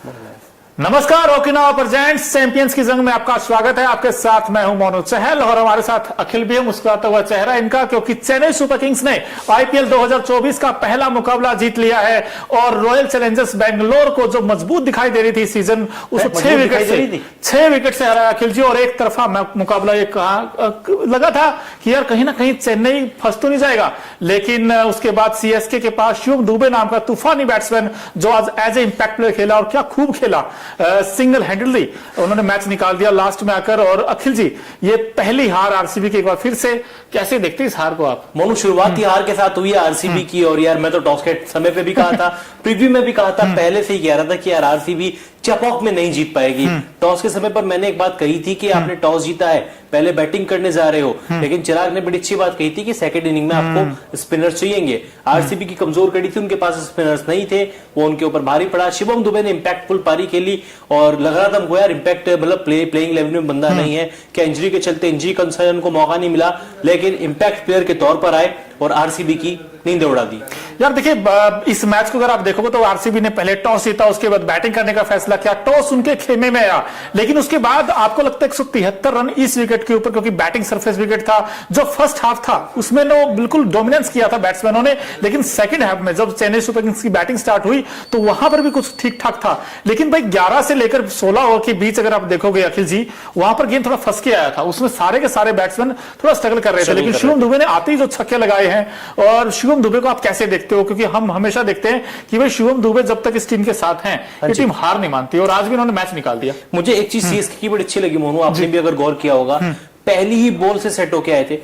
नमस्कार, Okinawa presents champions की जंग में आपका स्वागत है। आपके साथ मैं हूं मोनू चहल और हमारे साथ अखिल भी है। मुस्कुराता हुआ चेहरा इनका, क्योंकि चेन्नई सुपर किंग्स ने आईपीएल 2024 का पहला मुकाबला जीत लिया है और रॉयल चैलेंजर्स बेंगलोर को जो मजबूत दिखाई दे रही थी सीजन, उसको 6 विकेट से हराया अखिल जी। और एक तरफा मुकाबला ये लगा था कि यार कहीं ना कहीं चेन्नई फंस तो नहीं जाएगा, लेकिन उसके बाद सीएसके के पास शिवम दुबे नाम का तूफानी बैट्समैन जो आज एज ए इंपैक्ट प्लेयर खेला और क्या खूब खेला, सिंगल हैंडली उन्होंने मैच निकाल दिया लास्ट में आकर। और अखिल जी, ये पहली हार आरसीबी की एक बार फिर से, कैसे देखते हैं इस हार को आप? मोनू, शुरुआती हार के साथ हुई है आरसीबी की। और यार मैं तो टॉस के समय पे भी कहा था, प्रीव्यू में भी कहा था, पहले से ही कह रहा था कि यार आरसीबी चपॉक में नहीं जीत पाएगी। टॉस के समय पर मैंने एक बात कही थी कि आपने टॉस जीता है, पहले बैटिंग करने जा रहे हो, लेकिन चिराग ने बड़ी अच्छी बात कही थी कि सेकंड इनिंग में आपको स्पिनर चाहिए। आरसीबी की कमजोर कड़ी थी, उनके पास स्पिनर्स नहीं थे, वो उनके ऊपर भारी पड़ा। शिवम दुबे ने इंपैक्टफुल पारी खेली और लग रहा था हमको यार इंपैक्ट मतलब प्लेइंग लेवल में बंदा नहीं है, क्या इंजरी के चलते इंजरी कंसर्न को मौका नहीं मिला, लेकिन इंपैक्ट प्लेयर के तौर पर आए और आरसीबी की नींद उड़ा दी। यार देखिए, इस मैच को अगर आप देखोगे तो आरसीबी ने पहले टॉस जीता, उसके बाद बैटिंग करने का फैसला किया, टॉस उनके खेमे में आया, लेकिन उसके बाद आपको लगता है 173 रन इस विकेट के ऊपर, क्योंकि बैटिंग सरफेस विकेट था। जो फर्स्ट हाफ था उसमें नो बिल्कुल डोमिनेंस किया था बैट्समैनों ने, लेकिन सेकंड हाफ में जब चेन्नई सुपर किंग्स की बैटिंग स्टार्ट हुई तो वहां पर भी कुछ ठीक ठाक था। लेकिन भाई 11 से लेकर 16 ओवर के बीच अगर आप देखोगे अखिल जी, वहां पर गेंद थोड़ा फंस के आया था, उसमें सारे के सारे बैट्समैन थोड़ा स्ट्रगल कर रहे थे। लेकिन शिवम दुबे ने आते ही जो छक्के लगाए हैं, और शिवम दुबे को आप कैसे देखते हो? क्योंकि हम हमेशा देखते हैं कि भाई शिवम दुबे जब तक इस टीम के साथ हैं ये टीम हार नहीं मानती, और आज भी इन्होंने मैच निकाल दिया। मुझे एक चीज सीएसके की बड़ी अच्छी लगी मोनू, आपने भी अगर गौर किया होगा, पहली ही बॉल से सेट होके आए थे,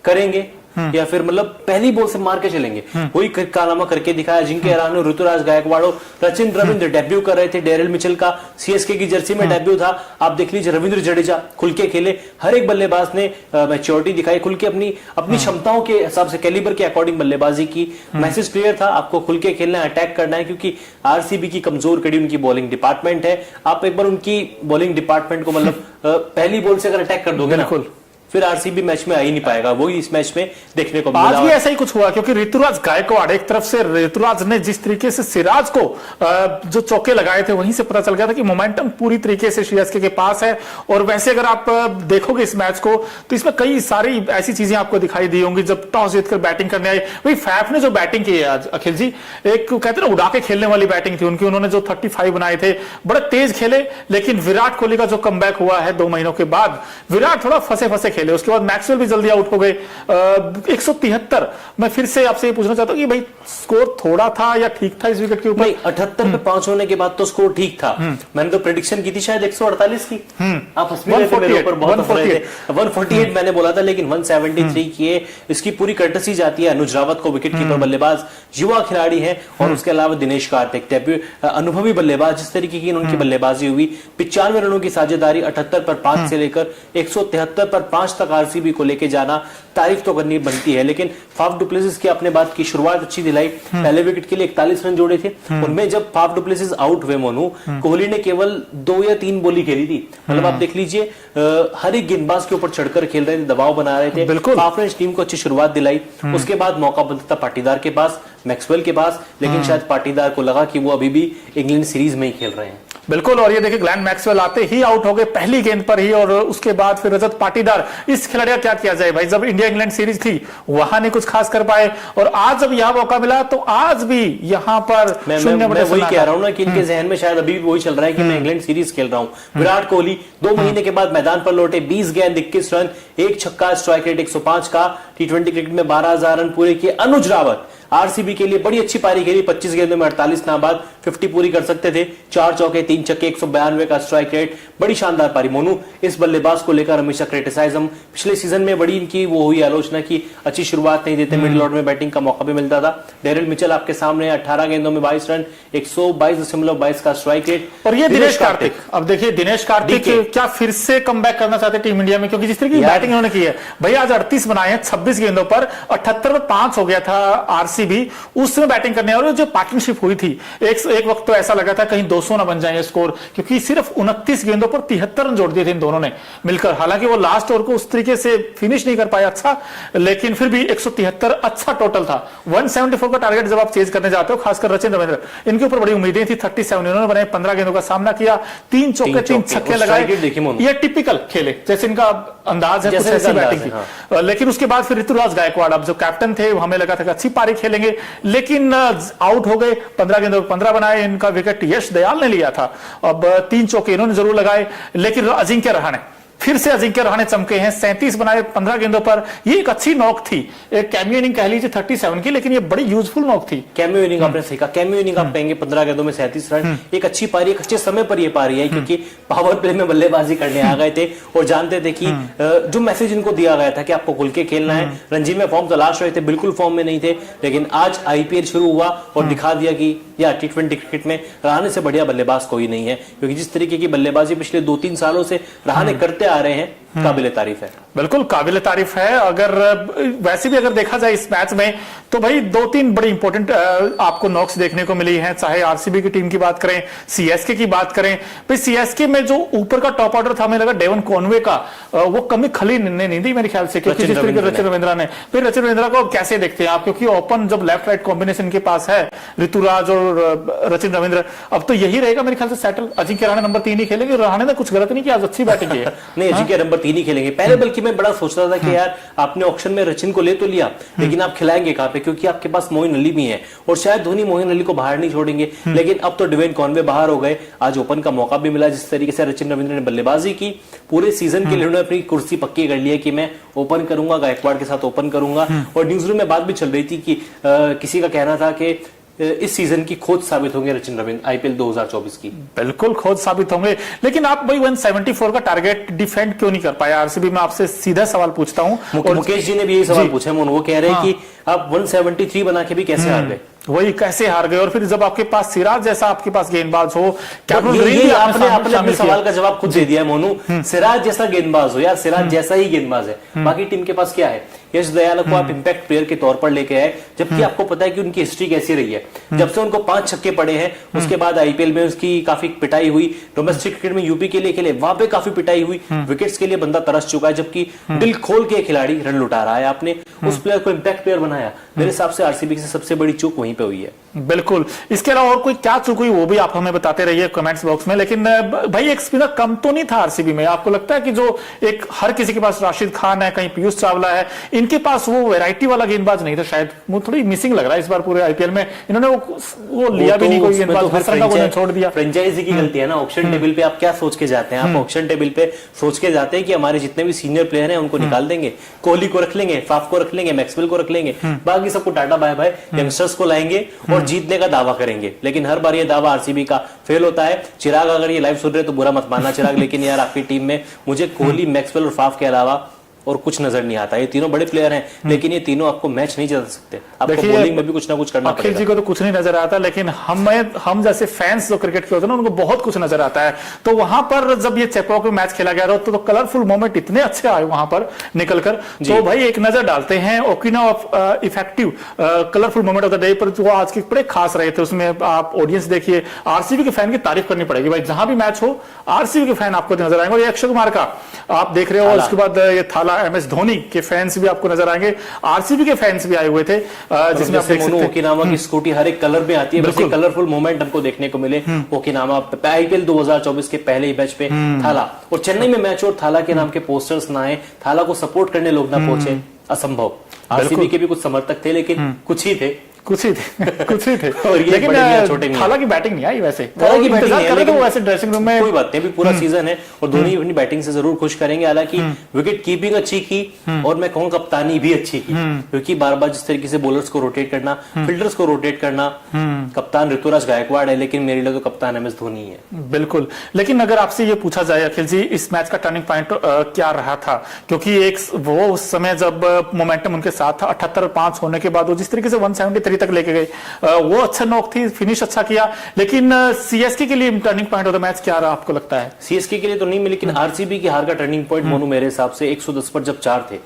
करेंगे या फिर मतलब पहली बॉल से मार के चलेंगे, वही कारनामा करके दिखाया। जिनके राणा, ऋतुराज गायकवाड़, सचिन रविंद्र डेब्यू कर रहे थे, डेरिल मिचेल का सीएसके की जर्सी में डेब्यू था। आप देख लीजिए, रविंद्र जडेजा खुल के खेले, हर एक बल्लेबाज ने मैच्योरिटी दिखाई, खुल के अपनी क्षमताओं के हिसाब से, कैलिबर के अकॉर्डिंग बल्लेबाजी की। मैसेज क्लियर था, आपको खुल के खेलना है, अटैक करना है, क्योंकि आरसीबी की कमजोर कड़ी उनकी बॉलिंग डिपार्टमेंट है। आप एक बार उनकी बॉलिंग डिपार्टमेंट को मतलब पहली बॉल से अगर अटैक कर दोगे ना, फिर आरसीबी मैच में आ ही नहीं पाएगा। वही इस मैच में देखने को मिला। आज भी ऐसा ही कुछ हुआ, क्योंकि ऋतुराज गायकवाड़, एक तरफ से ऋतुराज ने जिस तरीके से सिराज को जो चौके लगाए थे, वहीं से पता चल गया था कि मोमेंटम पूरी तरीके से सीएसके के पास है। और वैसे अगर आप देखोगे इस मैच को तो इसमें कई सारी ऐसी चीजें आपको दिखाई दी होंगी। जब टॉस जीतकर बैटिंग करने आई, वही फैफ ने जो बैटिंग की है आज अखिल जी, एक कहते हैं ना उड़ा के खेलने वाली बैटिंग थी उनकी। उन्होंने जो 35 बनाए थे, बड़े तेज खेले, लेकिन विराट कोहली का जो कमबैक हुआ है 2 महीनों के बाद, विराट थोड़ा फंसे खेले। उसके बाद मैक्सवेल भी जल्दी आउट हो गए। 173। मैं फिर से आपसे ये पूछना चाहता हूं कि भाई स्कोर थोड़ा था या ठीक था इस विकेट के ऊपर? 78 पे 5 होने के बाद तो स्कोर ठीक था। मैंने तो प्रेडिक्शन की थी शायद 148 की, आप हंस रहे थे मेरे ऊपर, बहुत हंस रहे थे। 148 मैंने बोला था, लेकिन 173 किए। इसकी पूरी कर्टसी जाती है अनुज रावत को, विकेट कीपर बल्लेबाज, युवा खिलाड़ी है, और उसके अलावा दिनेश कार्तिक, डेब्यू अनुभवी बल्लेबाज। जिस तरीके की उनकी बल्लेबाजी हुई, 95 रनों की साझेदारी, 78 पर 5 से लेकर 173 पर 5 तक आरसीबी को लेके जाना, तारीफ तो करनी बनती है। लेकिन फाफ डुप्लेसिस की आपने बात की, शुरुआत अच्छी दिलाई, पहले विकेट के लिए 41 रन जोड़े थे। उनमें जब फाफ डुप्लेसिस आउट हुए मोनू, कोहली ने केवल 2 या 3 बोली खेली थी। मतलब आप देख लीजिए, हर एक गेंदबाज के ऊपर चढ़कर खेल रहे थे, दबाव बना रहे थे। फाफ ने इस टीम को अच्छी शुरुआत दिलाई। उसके बाद मौका बनता था पाटीदार के पास, मैक्सवेल के पास, लेकिन शायद पाटीदार को लगा कि वो अभी भी इंग्लैंड सीरीज में ही खेल रहे हैं। बिल्कुल। और ये देखिए, ग्लेन मैक्सवेल आते ही आउट हो गए पहली गेंद पर ही, और उसके बाद फिर रजत पाटीदार। इस खिलाड़ी का क्या किया जाए भाई, जब इंडिया इंग्लैंड सीरीज थी वहां नहीं कुछ खास कर पाए, और आज जब यहां मौका मिला तो आज भी यहां पर मैं वही कह रहा हूं ना कि इनके जहन में शायद अभी भी वही चल रहा है कि मैं इंग्लैंड सीरीज खेल रहा हूं। विराट कोहली 2 महीने के बाद मैदान पर लौटे, 20 गेंद 21 रन, 1 छक्का, स्ट्राइक रेट 105 का, टी20 क्रिकेट में 12,000 रन पूरे किए। अनुज रावत आरसीबी के लिए बड़ी अच्छी पारी खेली, 25 गेंदों में 48 नाबाद, 50 पूरी कर सकते थे, 4 चौके 3 छक्के, 192 का स्ट्राइक रेट, बड़ी शानदार पारी। मोनू, इस बल्लेबाज को लेकर हमेशा क्रिटिसाइज्म, पिछले सीजन में बड़ी इनकी वो हुई आलोचना की अच्छी शुरुआत नहीं देते, मिडिल ऑर्डर में बैटिंग का मौका भी मिलता था। डेरिल मिचेल आपके सामने 18 गेंदों में 22 रन, 122.22 का स्ट्राइक रेट। और ये दिनेश कार्तिक, अब देखिए दिनेश कार्तिक क्या फिर से कमबैक करना चाहते टीम इंडिया में, क्योंकि जिस तरह की बैटिंग उन्होंने की है भाई, आज 38 बनाए हैं 26 गेंदों पर, 78 में 5 हो गया था आरसीबी आरसीबी उस समय बैटिंग करने और जो पार्टनरशिप हुई थी, एक वक्त तो ऐसा लगा था कहीं 200 ना बन जाए स्कोर, क्योंकि सिर्फ 29 गेंदों पर 73 रन जोड़ दिए थे इन दोनों ने मिलकर। हालांकि वो लास्ट ओवर को उस तरीके से फिनिश नहीं कर पाया अच्छा, लेकिन फिर भी 173 अच्छा टोटल था। 174 का टारगेट जब आप चेज करने जाते हो, खासकर रचिन रविंद्र, इनके ऊपर बड़ी उम्मीदें थी। 37 इन्होंने बनाए, 15 गेंदों का सामना किया, 3 चौके 3 छक्के लगाए। ये टिपिकल खेले जैसे इनका अंदाज है, कुछ ऐसी बैटिंग थी। लेकिन उसके बाद फिर ऋतुराज गायकवाड़, अब जो कैप्टन थे, हमें लगा था कि अच्छी पारी खेलेंगे, लेकिन आउट हो गए। 15 गेंदों 15 बनाए, इनका विकेट यश दयाल ने लिया था। अब 3 चौके इन्होंने जरूर लगाए, लेकिन अजिंक्य रहाणे, फिर से अजिंक्य रहाणे चमके हैं। 37 बनाए 15 गेंदों पर। ये एक अच्छी नॉक थी, एक कैमियो इनिंग कह लीजिए 37 की, लेकिन ये बड़ी यूजफुल नॉक थी। कैमियो इनिंग आपने सही कहा, कैमियो इनिंग आप कहेंगे 15 गेंदों में 37 रन, एक अच्छी पारी, एक अच्छे समय पर ये पारी है, क्योंकि पावर प्ले में बल्लेबाजी करने आ गए थे और जानते थे कि जो मैसेज इनको दिया गया था कि आपको खुल के खेलना है। रणजी में फॉर्म तलाश रहे थे, बिल्कुल फॉर्म में नहीं थे, लेकिन आज आईपीएल शुरू हुआ और दिखा दिया कि या टी20 क्रिकेट में रहाणे से बढ़िया बल्लेबाज कोई नहीं है, क्योंकि जिस तरीके की बल्लेबाजी पिछले 2-3 सालों से रहाणे करते आ रहे हैं, काबिले तारीफ है। बिल्कुल काबिले तारीफ है। अगर वैसे भी अगर देखा जाए इस मैच में, तो भाई 2-3 बड़ी इंपॉर्टेंट आपको नॉक्स देखने को मिली हैं, चाहे आरसीबी की टीम की बात करें, सीएसके की बात करें। भाई सीएसके में जो ऊपर का टॉप ऑर्डर था, हमें लगा डेवन कॉनवे का वो कमी खली नहीं दी मेरे ख्याल से, क्योंकि जिस तरीके रचिन रविंद्रा ने, फिर रचिन रविंद्रा को कैसे देखते हैं आप, क्योंकि ओपन जब लेफ्ट राइट कॉम्बिनेशन के पास है ऋतुराज और रचिन रविंद्र, अब तो यही रहेगा मेरे ख्याल से सेटल। अजिंक्य रहाणे नंबर 3 ही खेलेंगे। रहाणे ने कुछ गलत नहीं किया, आज अच्छी बैटिंग की है। नहीं, अजिंक्य नंबर 3 ही खेलेंगे। पहले बल्कि मैं बड़ा सोच रहा था कि यार आपने ऑक्शन में रचिन को ले तो लिया, लेकिन आप खिलाएंगे कहां पे, क्योंकि आपके पास मोइन अली भी है और शायद धोनी मोइन अली को बाहर नहीं छोड़ेंगे। लेकिन अब तो डेवन कॉनवे बाहर हो गए, आज ओपन का मौका भी मिला। जिस तरीके से रचिन रविंद्र ने बल्लेबाजी की, पूरे सीजन के लिए उन्होंने अपनी कुर्सी पक्की कर ली है कि मैं ओपन करूंगा, गायकवाड़ के साथ ओपन करूंगा। और न्यूज़रूम में बात भी चल रही थी कि किसी का कहना था कि इस सीजन की खोज साबित होंगे रचिन रविंद्र आईपीएल 2024 की। बिल्कुल खोज साबित होंगे, लेकिन आप भाई 174 का टारगेट डिफेंड क्यों नहीं कर पाया आरसीबी? मैं आपसे सीधा सवाल पूछता हूं। और मुकेश जी ने भी यही सवाल पूछा है, वो कह रहे हैं कि आप 173 बना के भी कैसे हार गए, वही कैसे हार गए। और फिर जब आपके पास सिराज जैसा आपके पास गेंदबाज हो, आपने अपने सवाल का जवाब खुद दे दिया मोनू। सिराज जैसा गेंदबाज हो यार, सिराज जैसा ही गेंदबाज है, बाकी टीम के पास क्या है? यश दयाल को आप इंपैक्ट प्लेयर के तौर पर लेके आए, जबकि आपको पता है कि उनकी हिस्ट्री कैसी रही है। जब से उनको 5 छक्के पड़े हैं, उसके बाद आईपीएल में उसकी काफी पिटाई हुई। डोमेस्टिक क्रिकेट में यूपी के लिए खेले, वहां पे काफी पिटाई हुई। विकेट्स के लिए बंदा तरस चुका है, जबकि दिल खोल के खिलाड़ी रन लुटा रहा है। आपने उस प्लेयर को इंपैक्ट प्लेयर बनाया। मेरे हिसाब से आरसीबी की सबसे बड़ी चूक वहीं पे हुई है। बिल्कुल, इसके अलावा और कोई क्या चूक हुई वो भी आप हमें बताते रहिए कमेंट्स बॉक्स में। लेकिन भाई एक स्पिनर कम तो नहीं था आरसीबी में? आपको लगता है कि जो एक हर किसी के पास राशिद खान है, कहीं पीयूष चावला है, इनके पास वो वैरायटी वाला गेंदबाज नहीं था? शायद वो थोड़ी मिसिंग लग रहा है इस बार पूरे आईपीएल में। इन्होंने वो लिया भी नहीं कोई गेंदबाज, छोड़ दिया। फ्रेंचाइजी की गलती है ना। ऑक्शन टेबल पे आप क्या सोच के जाते हैं? आप ऑक्शन टेबल पे सोच के जाते हैं कि हमारे जितने भी सीनियर प्लेयर हैं उनको निकाल देंगे, कोहली को रख लेंगे, फाफ को रख लेंगे, मैक्सवेल को रख लेंगे, बाकी सबको टाटा बाय बाय, यंगस्टर्स को लाएंगे और जीतने का दावा करेंगे। लेकिन हर बार ये दावा आरसीबी का फेल होता है। चिराग अगर ये लाइव सुन रहे तो बुरा मत मानना चिराग, लेकिन यार आपकी टीम में मुझे कोहली, मैक्सवेल और फाफ के अलावा और कुछ नजर नहीं आता। ये तीनों बड़े प्लेयर हैं, लेकिन ये तीनों आपको मैच नहीं जिता सकते। आपको बॉलिंग में भी कुछ ना कुछ करना पड़ेगा। अखिल जी को तो कुछ नहीं नजर आता, लेकिन हम जैसे फैंस जो क्रिकेट के होते हैं ना, उनको बहुत कुछ नजर आता है। तो वहां पर जब ये चेपॉक में मैच खेला गया था, तो कलरफुल मोमेंट इतने अच्छे आए वहां पर निकलकर। तो भाई एक नजर डालते हैं ओकिना of effective colourful moment of the day पर, जो आज के बड़े खास रहे थे। उसमें आप ऑडियंस देखिए, आरसीबी के फैन की तारीफ करनी पड़ेगी भाई। जहां भी मैच हो आरसीबी के फैन आपको नजर आएंगे। और ये अक्षय कुमार का आप देख रहे हो, उसके बाद ये थाला एमएस धोनी के फैंस भी आपको नजर आएंगे, आरसीबी के फैंस भी आए हुए थे, जिसमें आप देख सकते हैं ओकिनावा की स्कूटी हर एक कलर में आती है। वैसे कलरफुल मोमेंट हमको देखने को मिले ओकिनावा आईपीएल 2024 के पहले ही मैच पे थाला और चेन्नई में मैच और थाला के नाम के पोस्टर्स ना आए, थाला को सपोर्ट करने लोग ना पहुंचे, असंभव। आरसीबी के भी कुछ समर्थक थे, लेकिन कुछ ही थे। और ये लेकिन थाला की बैटिंग नहीं आई वैसे। थाला की बैटिंग नहीं आई, तो वैसे ड्रेसिंग रूम में कोई बात नहीं, अभी पूरा सीजन है और धोनी अपनी बैटिंग से जरूर खुश करेंगे। हालांकि विकेट कीपिंग अच्छी की और मैं कहूँ कप्तानी भी अच्छी की, क्योंकि बार बार जिस तरीके से बॉलर्स को रोटेट करना, फील्डर्स को रोटेट करना। कप्तान ऋतुराज गायकवाड़ है, लेकिन मेरे लिए तो कप्तान एमएस धोनी है। बिल्कुल, लेकिन अगर आपसे ये पूछा जाए अखिल जी, इस मैच का टर्निंग पॉइंट क्या रहा था? क्योंकि एक वो उस समय जब मोमेंटम उनके साथ था, 78-5 होने के बाद वो जिस तरीके से 173 सेंचुरी तक लेके गए, वो अच्छा नॉक थी, फिनिश अच्छा किया। लेकिन सीएसके के लिए turning point of the match क्या रहा आपको लगता है? सीएसके के लिए तो नहीं मिली, लेकिन आरसीबी की हार का टर्निंग पॉइंट मोनू मेरे हिसाब से 110 पर जब 4 थे,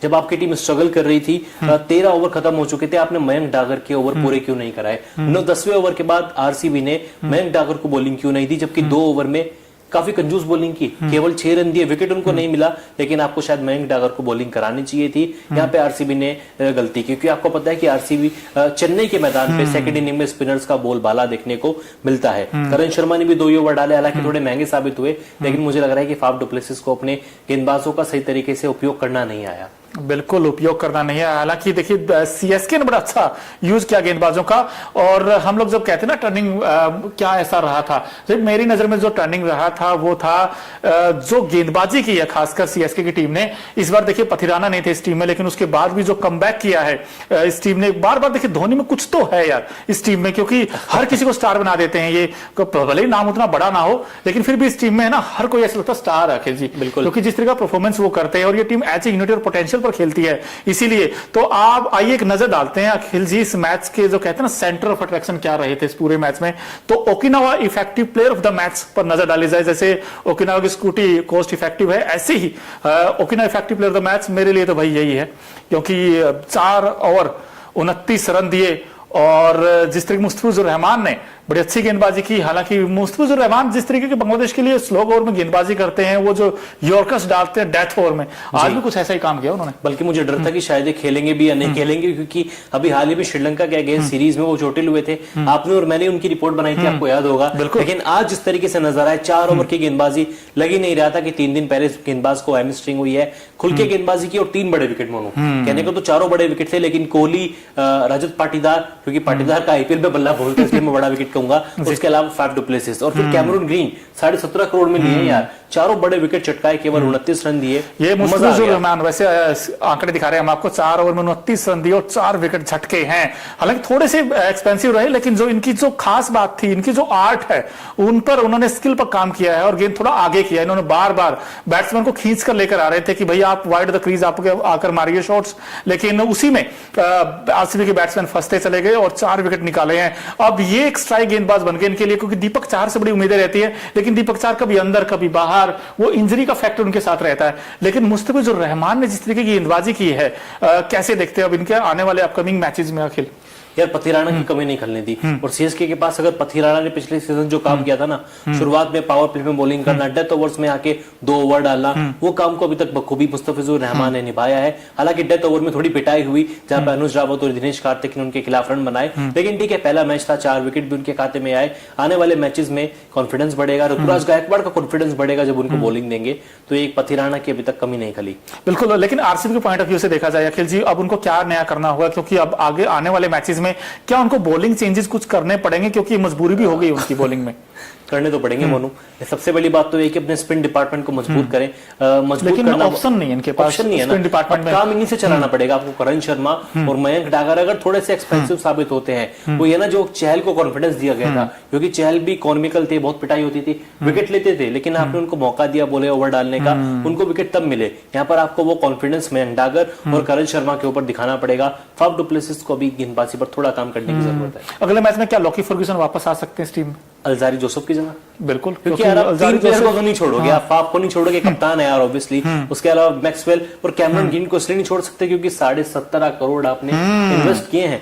जब आपकी टीम स्ट्रगल कर रही थी, 13 ओवर खत्म हो चुके थे, आपने मयंक डागर के ओवर पूरे क्यों नहीं कराए? 10वें ओवर के बाद आरसीबी ने मयंक डागर को बॉलिंग क्यों नहीं दी, जबकि 2 ओवर में काफी कंजूस बॉलिंग की, केवल 6 रन दिए, विकेट उनको नहीं मिला, लेकिन आपको शायद मयंक डागर को बॉलिंग करानी चाहिए थी। यहाँ पे आरसीबी ने गलती की, क्योंकि आपको पता है कि आरसीबी चेन्नई के मैदान पे सेकंड इनिंग में स्पिनर्स का बोलबाला देखने को मिलता है। करण शर्मा ने भी 2 ओवर डाले, हालांकि थोड़े महंगे साबित हुए, लेकिन मुझे लग रहा है कि फाफ डु प्लेसिस को अपने गेंदबाजों का सही तरीके से उपयोग करना नहीं आया। बिल्कुल उपयोग करना नहीं है। हालांकि देखिए सीएसके ने बड़ा अच्छा यूज किया गेंदबाजों का, और हम लोग जब कहते हैं ना टर्निंग क्या ऐसा रहा था, जब मेरी नजर में जो टर्निंग रहा था वो था जो गेंदबाजी की है खासकर सीएसके की टीम ने। इस बार देखिए पथिराना नहीं थे इस टीम में, लेकिन उसके बाद भी जो कमबैक किया है इस टीम ने, बार बार देखिए धोनी में कुछ तो है यार इस टीम में, क्योंकि हर किसी को स्टार बना देते हैं ये, भले ही नाम उतना बड़ा ना हो, लेकिन फिर भी इस टीम में है ना हर कोई ऐसा लगता है स्टार रखे जी, बिल्कुल, क्योंकि जिस तरह का परफॉर्मेंस वो करते हैं, और ये टीम एज ए यूनिटी और पोटेंशियल पर खेलती है। इसीलिए तो आप आइए एक नजर डालते हैं अखिल जी इस मैच के जो कहते हैं ना सेंटर ऑफ अट्रैक्शन क्या रहे थे इस पूरे मैच में। तो Okinawa effective player of the match पर नजर डाली जाए, जैसे ओकिनावा की स्कूटी कोस्ट इफेक्टिव है, ऐसे ही Okinawa effective player of the match मेरे लिए तो भाई यही है, क्योंकि 4 ओवर 29 रन दिए, और जिस तरीके मुस्तफिजुर रहमान ने बड़ी अच्छी गेंदबाजी की। हालांकि मुस्तफिजुर रहमान जिस तरीके के बांग्लादेश के लिए स्लो ओवर में गेंदबाजी करते हैं, वो जो यॉर्कर्स डालते हैं डेथ ओवर में, आज भी कुछ ऐसा ही काम किया उन्होंने। बल्कि मुझे डर था कि शायद ये खेलेंगे भी या नहीं खेलेंगे, क्योंकि अभी हाल ही में श्रीलंका के अगेंस्ट सीरीज में वो चोटिल हुए थे। आपने और मैंने उनकी रिपोर्ट बनाई थी, आपको याद होगा। लेकिन आज जिस तरीके से नजर आए, 4 ओवर की गेंदबाजी, लग ही नहीं रहा था कि 3 दिन पहले गेंदबाज को हैमस्ट्रिंग हुई है, खुल के गेंदबाजी की, और 3 बड़े विकेट मोनू, कहने को तो 4 बड़े विकेट थे, लेकिन कोहली, रजत पाटीदार, क्योंकि पाटीदार का आईपीएल में बल्ला बोलते हैं इसलिए मैं बड़ा विकेट कहूंगा, उसके अलावा फाफ डु प्लेसिस, और फिर कैमरून ग्रीन 17.5 करोड़ में लिए यार, 4 बड़े विकेट चटकाए, केवल 29 रन दिए। ये मुस्तफिजुर रहमान वैसे आंकड़े दिखा रहे हैं हम आपको, 4 ओवर में 29 रन दिए और 4 विकेट झटके हैं। हालांकि थोड़े से एक्सपेंसिव रहे, लेकिन जो इनकी जो खास बात थी, इनकी जो आर्ट है, उन पर उन्होंने स्किल पर काम किया है और गेंद थोड़ा आगे किया। इन्होंने बार बार बैट्समैन को खींच कर लेकर आ रहे थे कि भाई आप वाइड द क्रीज आपके आकर मारिए शॉट्स, लेकिन उसी में आरसीबी के बैट्समैन फंसते चले गए और 4 विकेट निकाले हैं। अब ये एक स्ट्राइक गेंदबाज बन गए इनके लिए, क्योंकि दीपक चाहर से बड़ी उम्मीदें रहती है, लेकिन दीपक चाहर कभी अंदर कभी बाहर, वो इंजरी का फैक्टर उनके साथ रहता है। लेकिन मुस्तफिजुर रहमान ने जिस तरीके की गेंदबाजी की है, कैसे देखते हैं अब इनके आने वाले अपकमिंग मैचेस में अखिल? यार पथिराना की कमी नहीं खलने दी, और सीएसके के पास अगर पथिराना ने पिछले सीजन जो काम किया था ना, शुरुआत में पावर प्ले में बॉलिंग करना, डेथ ओवर्स में आके 2 ओवर डालना, वो काम को अभी तक बखूबी मुस्तफिजुर रहमान ने निभाया है। हालांकि डेथ ओवर में थोड़ी पिटाई हुई, जहां पे अनुज रावत और दिनेश कार्तिक ने उनके खिलाफ रन बनाए, लेकिन ठीक है, पहला मैच था, 4 विकेट भी उनके खाते में आए। आने वाले मैचेस में कॉन्फिडेंस बढ़ेगा, ऋतुराज गायकवाड़ का कॉन्फिडेंस बढ़ेगा जब उनको बॉलिंग देंगे, तो एक पथिराना की अभी तक कमी नहीं खली। बिल्कुल, लेकिन आरसीबी के पॉइंट ऑफ व्यू से देखा जाए अखिल जी, अब उनको क्या नया करना होगा, क्योंकि अब आगे आने वाले मैचेस में क्या उनको बॉलिंग चेंजेस कुछ करने पड़ेंगे, क्योंकि मजबूरी भी हो गई उनकी बॉलिंग में? करने तो पड़ेंगे मोनू। सबसे बड़ी बात तो ये कि अपने स्पिन डिपार्टमेंट को मजबूत करें, मजबूत लेकिन करना ऑप्शन नहीं है इनके पास, ऑप्शन नहीं है स्पिन डिपार्टमेंट में काम इन्हीं से चलाना पड़ेगा आपको। करण शर्मा और मयंक डागर अगर थोड़े से एक्सपेंसिव साबित होते हैं, वो ये ना जो चहल को कॉन्फिडेंस दिया गया था, क्योंकि चहल भी इकोनॉमिकल थे, बहुत पिटाई होती थी, विकेट लेते थे, लेकिन आपने उनको मौका दिया बोले ओवर डालने का, उनको विकेट तब मिले। यहाँ पर आपको वो कॉन्फिडेंस मयंक डागर और करण शर्मा के ऊपर दिखाना पड़ेगा। फाफ डु प्लेसिस को भी गेंदबाजी पर थोड़ा काम करने की जरूरत है। अगले मैच में क्या लॉकी फर्ग्यूसन वापस आ सकते हैं इस टीम में? अलजारी जोसेफ की जगह, बिल्कुल, क्योंकि यार आप 3 प्लेयर को तो नहीं छोड़ोगे, आप फाफ को नहीं छोड़ोगे, कप्तान है यार ऑब्वियसली, उसके अलावा मैक्सवेल और कैमरन ग्रीन को इसलिए नहीं छोड़ सकते क्योंकि 17.5 करोड़ आपने इन्वेस्ट किए हैं।